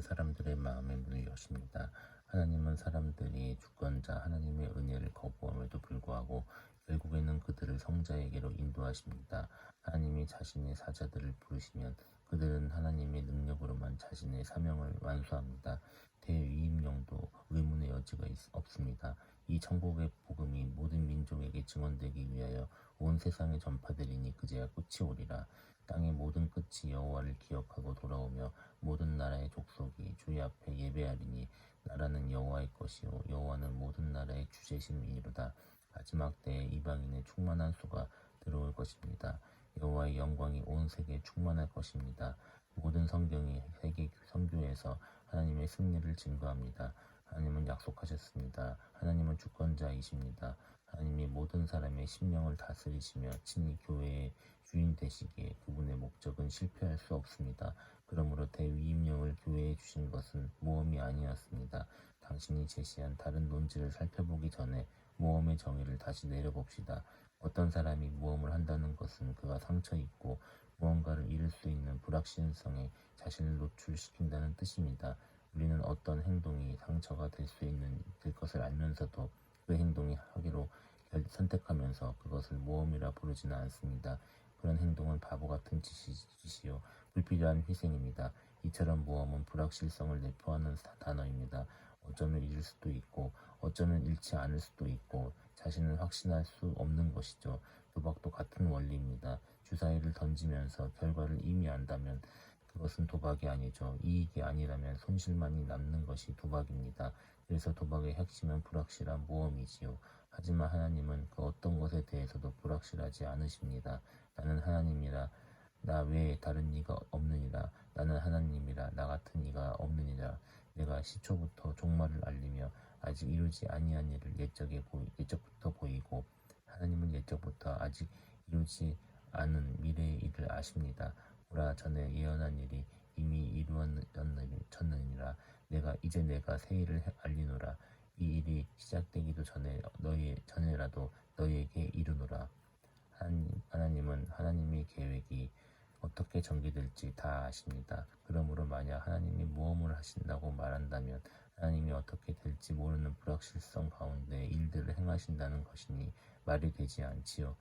사람들의 마음의 문을 여십니다. 하나님은 사람들이 주권자 하나님의 은혜를 거부함에도 불구하고 결국에는 그들을 성자에게로 인도하십니다. 하나님이 자신의 사자들을 부르시면 그들은 하나님의 능력으로만 자신의 사명을 완수합니다. 대위임령도 의문의 여지가 없습니다. 이 천국의 복음이 모든 민족에게 증언되기 위하여 온 세상에 전파되리니 그제야 끝이 오리라. 땅의 모든 끝이 여호와를 기억하고 돌아오며 모든 나라의 족속이 주의 앞에 예배하리니 나라는 여호와의 것이요 여호와는 모든 나라의 주제심이로다. 마지막 때에 이방인의 충만한 수가 들어올 것입니다. 여호와의 영광이 온 세계에 충만할 것입니다. 모든 성경이 세계 선교에서 하나님의 승리를 증거합니다. 하나님은 약속하셨습니다. 하나님은 주권자이십니다. 하나님이 모든 사람의 심령을 다스리시며 친히 교회의 주인 되시기에 그분의 목적은 실패할 수 없습니다. 그러므로 대위임령을 교회에 주신 것은 모험이 아니었습니다. 당신이 제시한 다른 논지를 살펴보기 전에 모험의 정의를 다시 내려봅시다. 어떤 사람이 모험을 한다는 것은 그가 상처 입고 무언가를 잃을 수 있는 불확실성에 자신을 노출시킨다는 뜻입니다. 우리는 어떤 행동이 상처가 될 것을 알면서도 그 행동이 하기로 선택하면서 그것을 모험이라 부르지는 않습니다. 그런 행동은 바보 같은 짓이요 불필요한 희생입니다. 이처럼 모험은 불확실성을 내포하는 단어입니다. 어쩌면 잃을 수도 있고 어쩌면 잃지 않을 수도 있고 자신을 확신할 수 없는 것이죠. 도박도 같은 원리입니다. 주사위를 던지면서 결과를 이미 안다면 그것은 도박이 아니죠. 이익이 아니라면 손실만이 남는 것이 도박입니다. 그래서 도박의 핵심은 불확실한 모험이지요. 하지만 하나님은 그 어떤 것에 대해서도 불확실하지 않으십니다. 나는 하나님이라 나 외에 다른 이가 없느니라. 나는 하나님이라 나 같은 이가 없느니라. 내가 시초부터 종말을 알리며 아직 이루지 아니한 일을 예적부터 보이고 하나님은 예적부터 아직 이루지 않은 미래의 일을 아십니다. 보라 전에 예언한 일이 이미 이루어졌느니라. 내가 새 일을 알리노라. 이 일이 시작되기도 전에라도 너희에게 이르노라. 하나님은 하나님의 계획이 어떻게 전개될지 다 아십니다. 그러므로 만약 하나님이 모험을 하신다고 말한다면 하나님이 어떻게 될지 모르는 불확실성 가운데 일들을 행하신다는 것이니 말이 되지 않지요.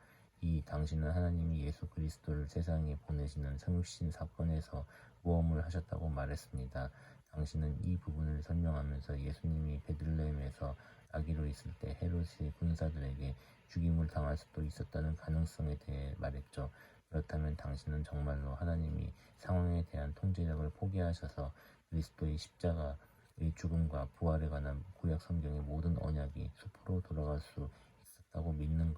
당신은 하나님이 예수 그리스도를 세상에 보내시는 성육신 사건에서 모험을 하셨다고 말했습니다. 당신은 이 부분을 설명하면서 예수님이 베들레헴에서 아기로 있을 때 헤롯의 군사들에게 죽임을 당할 수도 있었다는 가능성에 대해 말했죠. 그렇다면 당신은 정말로 하나님이 상황에 대한 통제력을 포기하셔서 그리스도의 십자가의 죽음과 부활에 관한 구약 성경의 모든 언약이 수포로 돌아갈 수 있었다고 믿는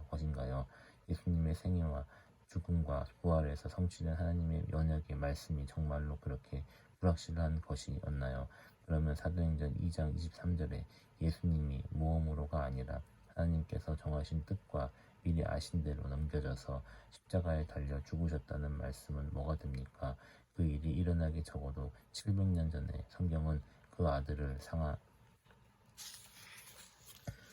것인가요? 예수님의 생애와 죽음과 부활에서 성취된 하나님의 언약의 말씀이 정말로 그렇게 불확실한 것이었나요? 그러면 사도행전 2장 23절에 예수님이 모험으로가 아니라 하나님께서 정하신 뜻과 미리 아신 대로 넘겨져서 십자가에 달려 죽으셨다는 말씀은 뭐가 됩니까? 그 일이 일어나기 적어도 700년 전에 성경은 그 아들을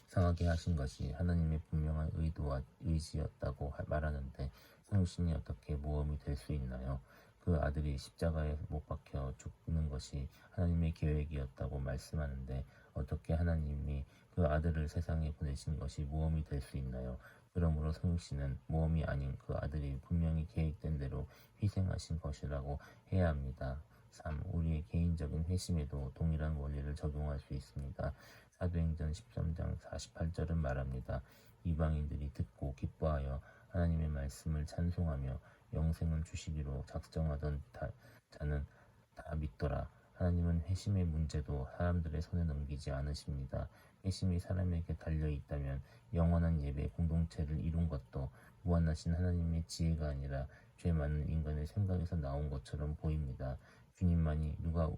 상하게 하신 것이 하나님의 분명한 의도와 의지였다고 말하는데 성신이 어떻게 모험이 될 수 있나요? 그 아들이 십자가에 못 박혀 죽는 것이 하나님의 계획이었다고 말씀하는데 어떻게 하나님이 그 아들을 세상에 보내신 것이 모험이 될 수 있나요? 그러므로 성육신은 모험이 아닌 그 아들이 분명히 계획된 대로 희생하신 것이라고 해야 합니다. 3. 우리의 개인적인 회심에도 동일한 원리를 적용할 수 있습니다. 사도행전 13장 48절은 말합니다. 이방인들이 듣고 기뻐하여 하나님의 말씀을 찬송하며 영생을 주시기로 작정하던 자는 다 믿더라. 하나님은 회심의 문제도 사람들의 손에 넘기지 않으십니다. 회심이 사람에게 달려있다면 영원한 예배 공동체를 이룬 것도 무한하신 하나님의 지혜가 아니라 죄 많은 인간의 생각에서 나온 것처럼 보입니다. 주님만이 누가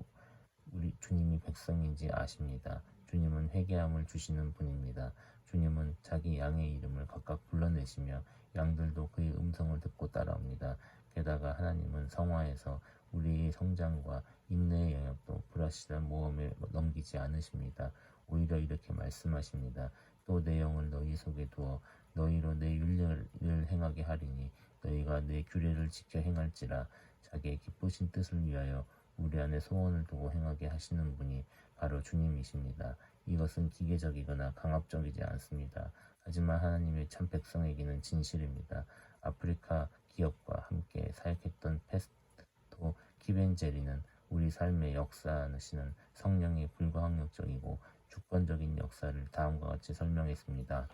우리 주님이 백성인지 아십니다. 주님은 회개함을 주시는 분입니다. 주님은 자기 양의 이름을 각각 불러내시며 양들도 그의 음성을 듣고 따라옵니다. 게다가 하나님은 성화에서 우리의 성장과 인내의 영역도 불확실한 모험에 넘기지 않으십니다. 오히려 이렇게 말씀하십니다. 또 내 영을 너희 속에 두어 너희로 내 윤례를 행하게 하리니 너희가 내 규례를 지켜 행할지라. 자기의 기쁘신 뜻을 위하여 우리 안에 소원을 두고 행하게 하시는 분이 바로 주님이십니다. 이것은 기계적이거나 강압적이지 않습니다. 하지만 하나님의 참 백성에게는 진실입니다. 아프리카 기업과 함께 사역했던 페스토 키벤제리는 우리 삶의 역사하시는 성령의 불가항력적이고 주권적인 역사를 다음과 같이 설명했습니다.